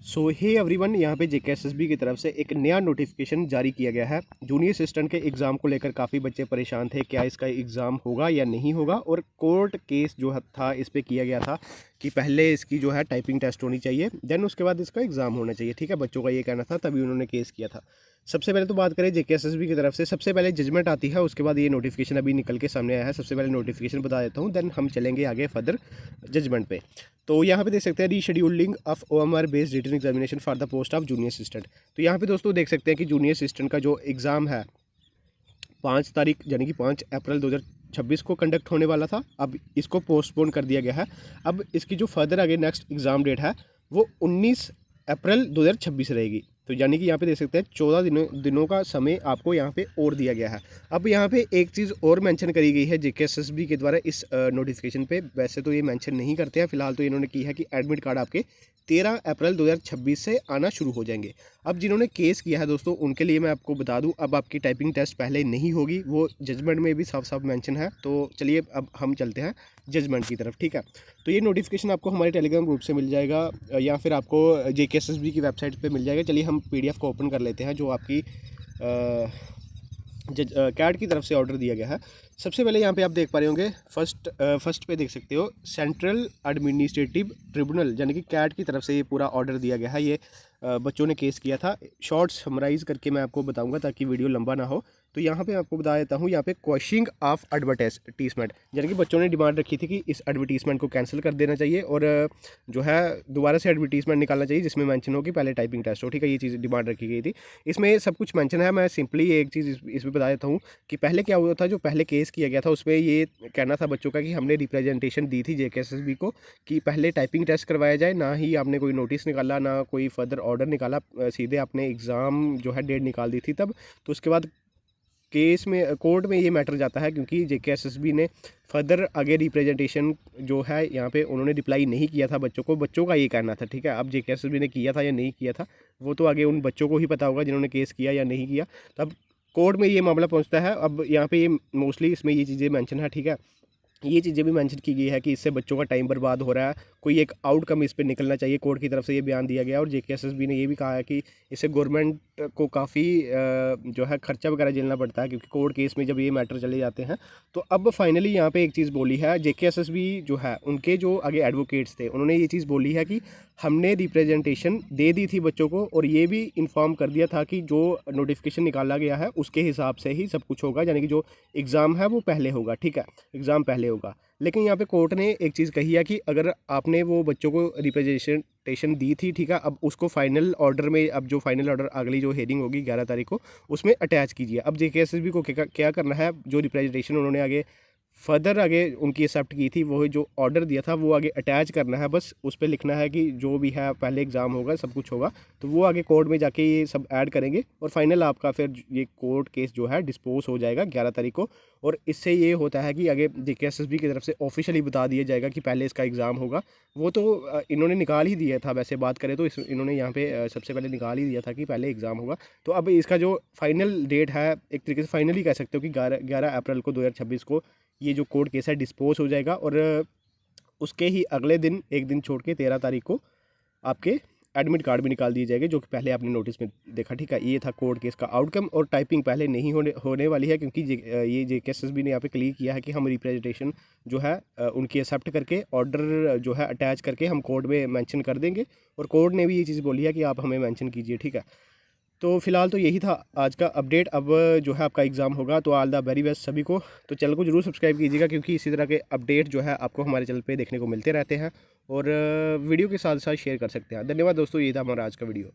सो hey everyone, यहाँ पे JKSSB की तरफ से एक नया नोटिफिकेशन जारी किया गया है। जूनियर असिस्टेंट के एग्ज़ाम को लेकर काफ़ी बच्चे परेशान थे, क्या इसका एग्ज़ाम होगा या नहीं होगा। और कोर्ट केस जो था इस पे किया गया था कि पहले इसकी जो है टाइपिंग टेस्ट होनी चाहिए, देन उसके बाद इसका एग्ज़ाम होना चाहिए। ठीक है, बच्चों का ये कहना था, तभी उन्होंने केस किया था। सबसे पहले तो बात करें जेकेएसएसबी की तरफ से, सबसे पहले जजमेंट आती है, उसके बाद ये नोटिफिकेशन अभी निकल के सामने आया है। सबसे पहले नोटिफिकेशन बता देता हूँ, देन हम चलेंगे आगे फर्दर जजमेंट पे। तो यहाँ पे देख सकते हैं rescheduling of OMR based written examination for the post of junior assistant. तो यहाँ पे दोस्तों देख सकते हैं कि जूनियर असिस्टेंट का जो एग्ज़ाम है 5 तारीख यानी कि 5 अप्रैल 2026 को कंडक्ट होने वाला था। अब इसको पोस्टपोन कर दिया गया है। अब इसकी जो फर्दर आगे नेक्स्ट एग्ज़ाम डेट है वो 19 अप्रैल 2026 रहेगी। तो यानी कि यहाँ पे देख सकते हैं 14 दिनों का समय आपको यहाँ पे और दिया गया है। अब यहाँ पे एक चीज़ और मेंशन करी गई है जेकेएसएसबी के द्वारा इस नोटिफिकेशन पे। वैसे तो ये मेंशन नहीं करते हैं, फिलहाल तो इन्होंने की है कि एडमिट कार्ड आपके 13 अप्रैल 2026 से आना शुरू हो जाएंगे। अब जिन्होंने केस किया है दोस्तों, उनके लिए मैं आपको बता दूं, अब आपकी टाइपिंग टेस्ट पहले नहीं होगी, वो जजमेंट में भी साफ साफ मेंशन है। तो चलिए अब हम चलते हैं जजमेंट की तरफ। ठीक है, तो ये नोटिफिकेशन आपको हमारे टेलीग्राम ग्रुप से मिल जाएगा या फिर आपको जेकेएसएसबी की वेबसाइट पे मिल जाएगा। चलिए हम पीडीएफ को ओपन कर लेते हैं जो आपकी कैट की तरफ से ऑर्डर दिया गया है। सबसे पहले यहाँ पे आप देख पा रहे होंगे फर्स्ट पे देख सकते हो सेंट्रल एडमिनिस्ट्रेटिव ट्रिब्यूनल, यानी कि कैट की तरफ से ये पूरा ऑर्डर दिया गया है। ये बच्चों ने केस किया था। शॉर्ट समराइज़ करके मैं आपको बताऊंगा ताकि वीडियो लंबा ना हो। तो यहाँ पे आपको बता देता हूँ, यहाँ पे क्वेश्चनिंग ऑफ एडवर्टाइजमेंट, यानी कि बच्चों ने डिमांड रखी थी कि इस एडवर्टीजमेंट को कैंसिल कर देना चाहिए और जो है दोबारा से एडवर्टीजमेंट निकालना चाहिए जिसमें मेंशन हो कि पहले टाइपिंग टेस्ट हो। ठीक है, ये चीज़ डिमांड रखी गई थी। इसमें सब कुछ मेंशन है। मैं सिंपली एक चीज़ इसमें बता देता हूँ कि पहले क्या हुआ था। जो पहले केस किया गया था उसमें ये कहना था बच्चों का कि हमने रिप्रेजेंटेशन दी थी जेकेएसएसबी को कि पहले टाइपिंग टेस्ट करवाया जाए, ना ही आपने कोई नोटिस निकाला, ना कोई फर्दर ऑर्डर निकाला, सीधे आपने एग्ज़ाम जो है डेट निकाल दी थी तब। तो उसके बाद केस में कोर्ट में ये मैटर जाता है क्योंकि जेकेएसएसबी ने फर्दर आगे रिप्रेजेंटेशन जो है यहाँ पे उन्होंने रिप्लाई नहीं किया था बच्चों को। बच्चों का ये कहना था। ठीक है, अब जेकेएसएसबी ने किया था या नहीं किया था वो तो आगे उन बच्चों को ही पता होगा जिन्होंने केस किया या नहीं किया। तब कोर्ट में ये मामला पहुँचता है। अब यहाँ पे ये मोस्टली इसमें ये चीज़ें मेंशन है। ठीक है, ये चीज़ें भी मेंशन की गई है कि इससे बच्चों का टाइम बर्बाद हो रहा है, कोई एक आउटकम इस पे निकलना चाहिए। कोर्ट की तरफ से ये बयान दिया गया और जेकेएसएसबी ने ये भी कहा है कि इससे गवर्नमेंट को काफ़ी जो है खर्चा वगैरह झेलना पड़ता है क्योंकि कोर्ट केस में जब ये मैटर चले जाते हैं। तो अब फाइनली यहाँ पे एक चीज़ बोली है जेकेएसएसबी जो है, उनके जो आगे एडवोकेट्स थे उन्होंने ये चीज़ बोली है कि हमने रिप्रेजेंटेशन दे दी थी बच्चों को और ये भी इन्फॉर्म कर दिया था कि जो नोटिफिकेशन निकाला गया है उसके हिसाब से ही सब कुछ होगा, यानी कि जो एग्ज़ाम है वो पहले होगा। ठीक है, एग्ज़ाम पहले होगा। लेकिन यहाँ पे कोर्ट ने एक चीज़ कही है कि अगर आपने वो बच्चों को रिप्रेजेंटेशन दी थी, ठीक है, अब उसको फाइनल ऑर्डर में, अब जो फाइनल ऑर्डर अगली जो हेयरिंग होगी 11 तारीख को, उसमें अटैच कीजिए। अब जेकेएसएसबी को क्या करना है, जो रिप्रेजेंटेशन उन्होंने आगे फर्दर आगे उनकी एक्सेप्ट की थी, वो जो ऑर्डर दिया था वो आगे अटैच करना है। बस उस पर लिखना है कि जो भी है पहले एग्ज़ाम होगा, सब कुछ होगा। तो वो आगे कोर्ट में जाके ये सब ऐड करेंगे और फाइनल आपका फिर ये कोर्ट केस जो है डिस्पोज हो जाएगा 11 तारीख को। और इससे ये होता है कि आगे जेकेएसएसबी की तरफ से ऑफिशियली बता दिया जाएगा कि पहले इसका एग्ज़ाम होगा। वो तो इन्होंने निकाल ही दिया था। वैसे बात करें तो इन्होंने यहाँ पे सबसे पहले निकाल ही दिया था कि पहले एग्ज़ाम होगा। तो अब इसका जो फाइनल डेट है, एक तरीके से फाइनली कह सकते हो कि 11 अप्रैल को 2026 को ये जो कोर्ट केस है डिस्पोज हो जाएगा। और उसके ही अगले दिन, एक दिन छोड़ के 13 तारीख को आपके एडमिट कार्ड भी निकाल दिए जाएंगे, जो कि पहले आपने नोटिस में देखा। ठीक है, ये था कोर्ट केस का आउटकम। और टाइपिंग पहले नहीं होने वाली है क्योंकि ये जेकेएसएसबी ने यहाँ पे क्लियर किया है कि हम रिप्रेजेंटेशन जो है उनकी एक्सेप्ट करके ऑर्डर जो है अटैच करके हम कोर्ट में मेंशन कर देंगे। और कोर्ट ने भी ये चीज़ बोली है कि आप हमें मेंशन कीजिए। ठीक है, तो फिलहाल तो यही था आज का अपडेट। अब जो है आपका एग्ज़ाम होगा, तो ऑल द वेरी बेस्ट सभी को। तो चैनल को जरूर सब्सक्राइब कीजिएगा क्योंकि इसी तरह के अपडेट जो है आपको हमारे चैनल पे देखने को मिलते रहते हैं और वीडियो के साथ साथ शेयर कर सकते हैं। धन्यवाद दोस्तों, ये था हमारा आज का वीडियो।